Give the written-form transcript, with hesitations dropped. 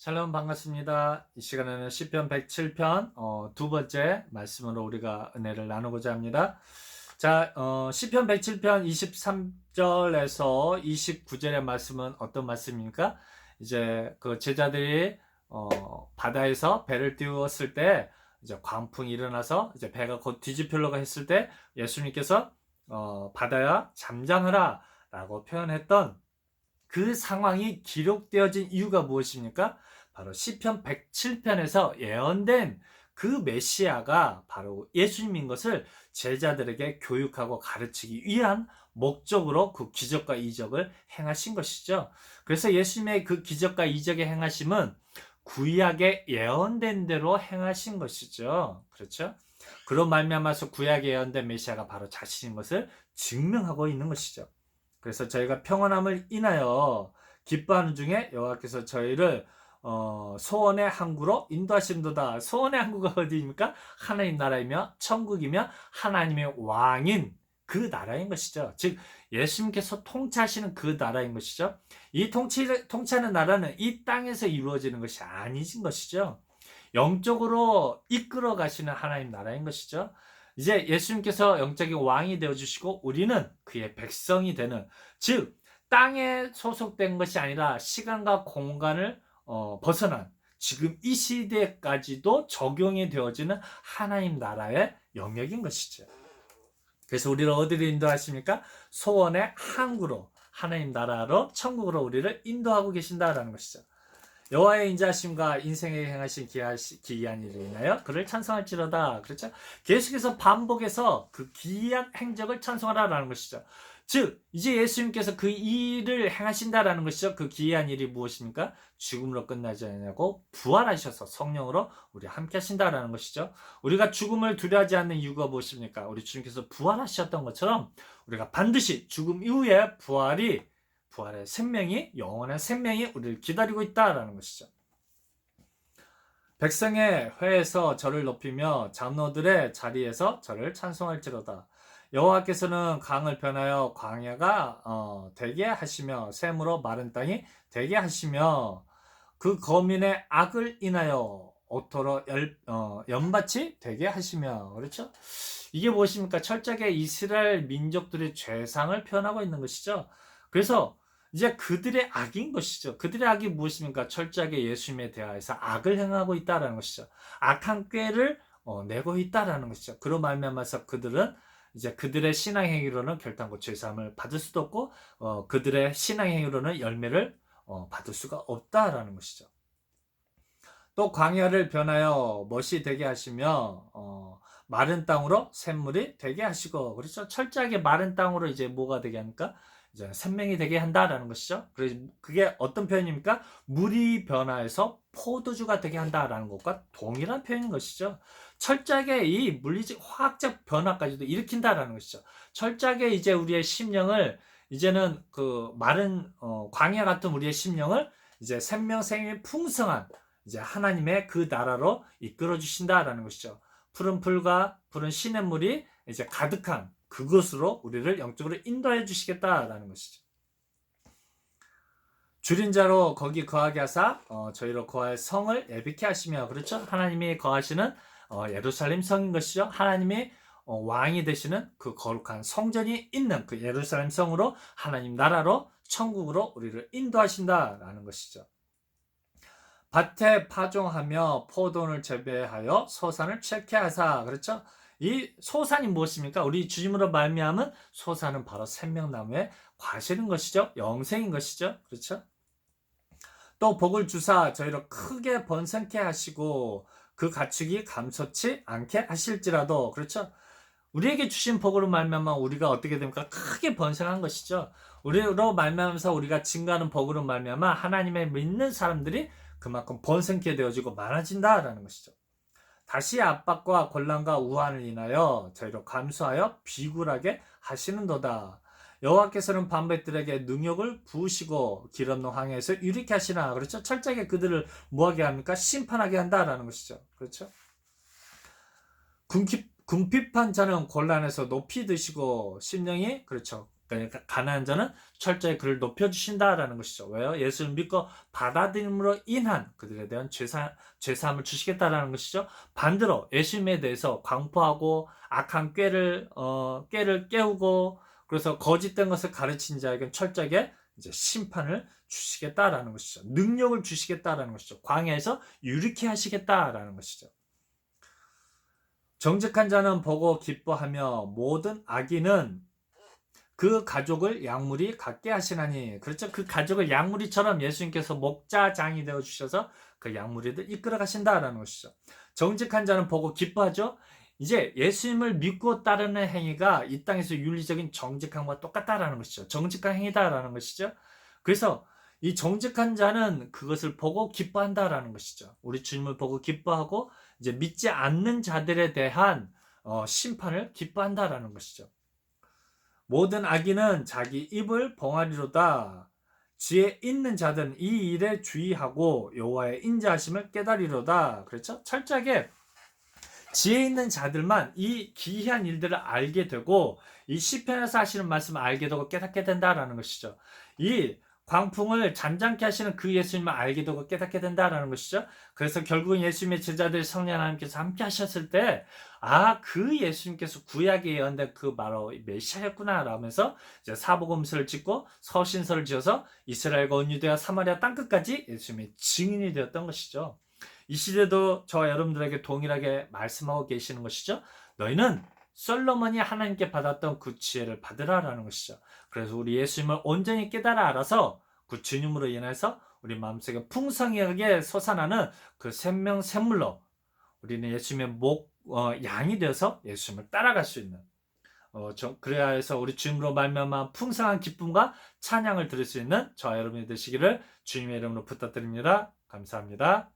샬롬 반갑습니다. 이 시간에는 시편 107편 두 번째 말씀으로 우리가 은혜를 나누고자 합니다. 자, 시편 107편 23절에서 29절의 말씀은 어떤 말씀입니까? 이제 그 제자들이 바다에서 배를 띄웠을 때 이제 광풍이 일어나서 이제 배가 곧 뒤집히려고 했을 때 예수님께서 바다야 잠잠하라 라고 표현했던 그 상황이 기록되어진 이유가 무엇입니까? 바로 시편 107편에서 예언된 그 메시아가 바로 예수님인 것을 제자들에게 교육하고 가르치기 위한 목적으로 그 기적과 이적을 행하신 것이죠. 그래서 예수님의 그 기적과 이적의 행하심은 구약에 예언된 대로 행하신 것이죠. 그렇죠? 그런 말미암아서 구약에 예언된 메시아가 바로 자신인 것을 증명하고 있는 것이죠. 그래서 저희가 평안함을 인하여 기뻐하는 중에 여호와께서 저희를 소원의 항구로 인도하신도다. 소원의 항구가 어디입니까? 하나님 나라이며 천국이며 하나님의 왕인 그 나라인 것이죠. 즉 예수님께서 통치하시는 그 나라인 것이죠. 이 통치하는 나라는 이 땅에서 이루어지는 것이 아니신 것이죠. 영적으로 이끌어 가시는 하나님 나라인 것이죠. 이제 예수님께서 영적인 왕이 되어주시고 우리는 그의 백성이 되는, 즉 땅에 소속된 것이 아니라 시간과 공간을 벗어난 지금 이 시대까지도 적용이 되어지는 하나님 나라의 영역인 것이죠. 그래서 우리를 어디로 인도하십니까? 소원의 항구로, 하나님 나라로, 천국으로 우리를 인도하고 계신다라는 것이죠. 여호와의 인자하심과 인생에 행하신 기이한 일을 인하여 그를 찬송할지로다. 그렇죠? 계속해서 반복해서 그 기이한 행적을 찬송하라라는 것이죠. 즉 이제 예수님께서 그 일을 행하신다라는 것이죠. 그 기이한 일이 무엇입니까? 죽음으로 끝나지 않냐고 부활하셔서 성령으로 우리 함께 하신다라는 것이죠. 우리가 죽음을 두려워하지 않는 이유가 무엇입니까? 우리 주님께서 부활하셨던 것처럼 우리가 반드시 죽음 이후에 부활의 생명이, 영원한 생명이 우리를 기다리고 있다라는 것이죠. 백성의 회에서 저를 높이며 장로들의 자리에서 저를 찬송할지로다. 여호와께서는 강을 변하여 광야가 되게 하시며 샘으로 마른 땅이 되게 하시며 그 거민의 악을 인하여 오토로 연밭이 되게 하시며. 그렇죠? 이게 무엇입니까? 철저하게 이스라엘 민족들의 죄상을 표현하고 있는 것이죠. 그래서 이제 그들의 악인 것이죠. 그들의 악이 무엇입니까? 철저하게 예수님에 대하여서 악을 행하고 있다라는 것이죠. 악한 꾀를 내고 있다라는 것이죠. 그로 말미암아서 그들은 이제 그들의 신앙 행위로는 결단코 죄사함을 받을 수도 없고 그들의 신앙 행위로는 열매를 받을 수가 없다라는 것이죠. 또 광야를 변하여 멋이 되게 하시며 마른 땅으로 샘물이 되게 하시고. 그렇죠? 철저하게 마른 땅으로 이제 뭐가 되게 합니까? 이제 생명이 되게 한다라는 것이죠. 그래서 그게 어떤 표현입니까? 물이 변화해서 포도주가 되게 한다라는 것과 동일한 표현인 것이죠. 철저하게 이 물리적 화학적 변화까지도 일으킨다라는 것이죠. 철저하게 이제 우리의 심령을, 이제는 그 마른 광야 같은 우리의 심령을 이제 생명이 풍성한 이제 하나님의 그 나라로 이끌어 주신다라는 것이죠. 푸른 풀과 푸른 시냇물이 이제 가득한 그것으로 우리를 영적으로 인도해 주시겠다라는 것이죠. 줄인 자로 거기 거하게 하사 저희로 거할 성을 예비케 하시며. 그렇죠? 하나님이 거하시는 예루살렘 성인 것이죠. 하나님이 왕이 되시는 그 거룩한 성전이 있는 그 예루살렘 성으로, 하나님 나라로, 천국으로 우리를 인도하신다라는 것이죠. 밭에 파종하며 포도를 재배하여 소산을 칠케 하사. 그렇죠? 이 소산이 무엇입니까? 우리 주님으로 말미암은 소산은 바로 생명나무의 과실인 것이죠. 영생인 것이죠. 그렇죠? 또 복을 주사 저희를 크게 번성케 하시고 그 가축이 감소치 않게 하실지라도. 그렇죠? 우리에게 주신 복으로 말미암아 우리가 어떻게 됩니까? 크게 번성한 것이죠. 우리로 말미암아서 우리가 증가하는 복으로 말미암아 하나님의 믿는 사람들이 그만큼 번성케 되어지고 많아진다라는 것이죠. 다시 압박과 곤란과 우환을 인하여 저희로 감수하여 비굴하게 하시는도다. 여호와께서는 반백들에게 능욕을 부으시고 길 없는 황해에서 유리케 하시나. 그렇죠? 철저하게 그들을 뭐하게 합니까? 심판하게 한다라는 것이죠. 그렇죠? 궁핍한 자는 곤란해서 높이 드시고 심령이, 그렇죠, 그러니까 가난한 자는 철저히 그를 높여주신다라는 것이죠. 왜요? 예수를 믿고 받아들임으로 인한 그들에 대한 죄사함을 주시겠다라는 것이죠. 반대로 예수님에 대해서 광포하고 악한 꾀를 깨우고 그래서 거짓된 것을 가르친 자에게는 철저하게 이제 심판을 주시겠다라는 것이죠. 능력을 주시겠다라는 것이죠. 광야에서 유리케 하시겠다라는 것이죠. 정직한 자는 보고 기뻐하며 모든 악인은 그 가족을 양무리 갖게 하시나니. 그렇죠. 그 가족을 양무리처럼 예수님께서 목자장이 되어 주셔서 그 양무리를 이끌어 가신다라는 것이죠. 정직한 자는 보고 기뻐하죠. 이제 예수님을 믿고 따르는 행위가 이 땅에서 윤리적인 정직함과 똑같다라는 것이죠. 정직한 행위다라는 것이죠. 그래서 이 정직한 자는 그것을 보고 기뻐한다라는 것이죠. 우리 주님을 보고 기뻐하고 이제 믿지 않는 자들에 대한 심판을 기뻐한다라는 것이죠. 모든 악인은 자기 입을 봉하리로다. 지혜 있는 자들은 이 일에 주의하고 여호와의 인자하심을 깨달으리로다. 그렇죠? 철저하게 지혜 있는 자들만 이 기이한 일들을 알게 되고 이 시편에서 하시는 말씀을 알게 되고 깨닫게 된다라는 것이죠. 이 광풍을 잠잠케 하시는 그 예수님을 알게 되고 깨닫게 된다라는 것이죠. 그래서 결국은 예수님의 제자들 성령 하나님께서 함께 하셨을 때, 그 예수님께서 구약에 예언된 그 바로 메시아였구나 라면서 이제 사복음서를 짓고 서신서를 지어서 이스라엘과 온 유대와 사마리아 땅끝까지 예수님의 증인이 되었던 것이죠. 이 시대도 저와 여러분들에게 동일하게 말씀하고 계시는 것이죠. 너희는 솔로몬이 하나님께 받았던 그 지혜를 받으라라는 것이죠. 그래서 우리 예수님을 온전히 깨달아 알아서 그 주님으로 인해서 우리 마음속에 풍성하게 솟아나는 그 생명샘물로 우리는 예수님의 양이 되어서 예수님을 따라갈 수 있는 그래야 해서 우리 주님으로 말미암아 풍성한 기쁨과 찬양을 들을 수 있는 저와 여러분이 되시기를 주님의 이름으로 부탁드립니다. 감사합니다.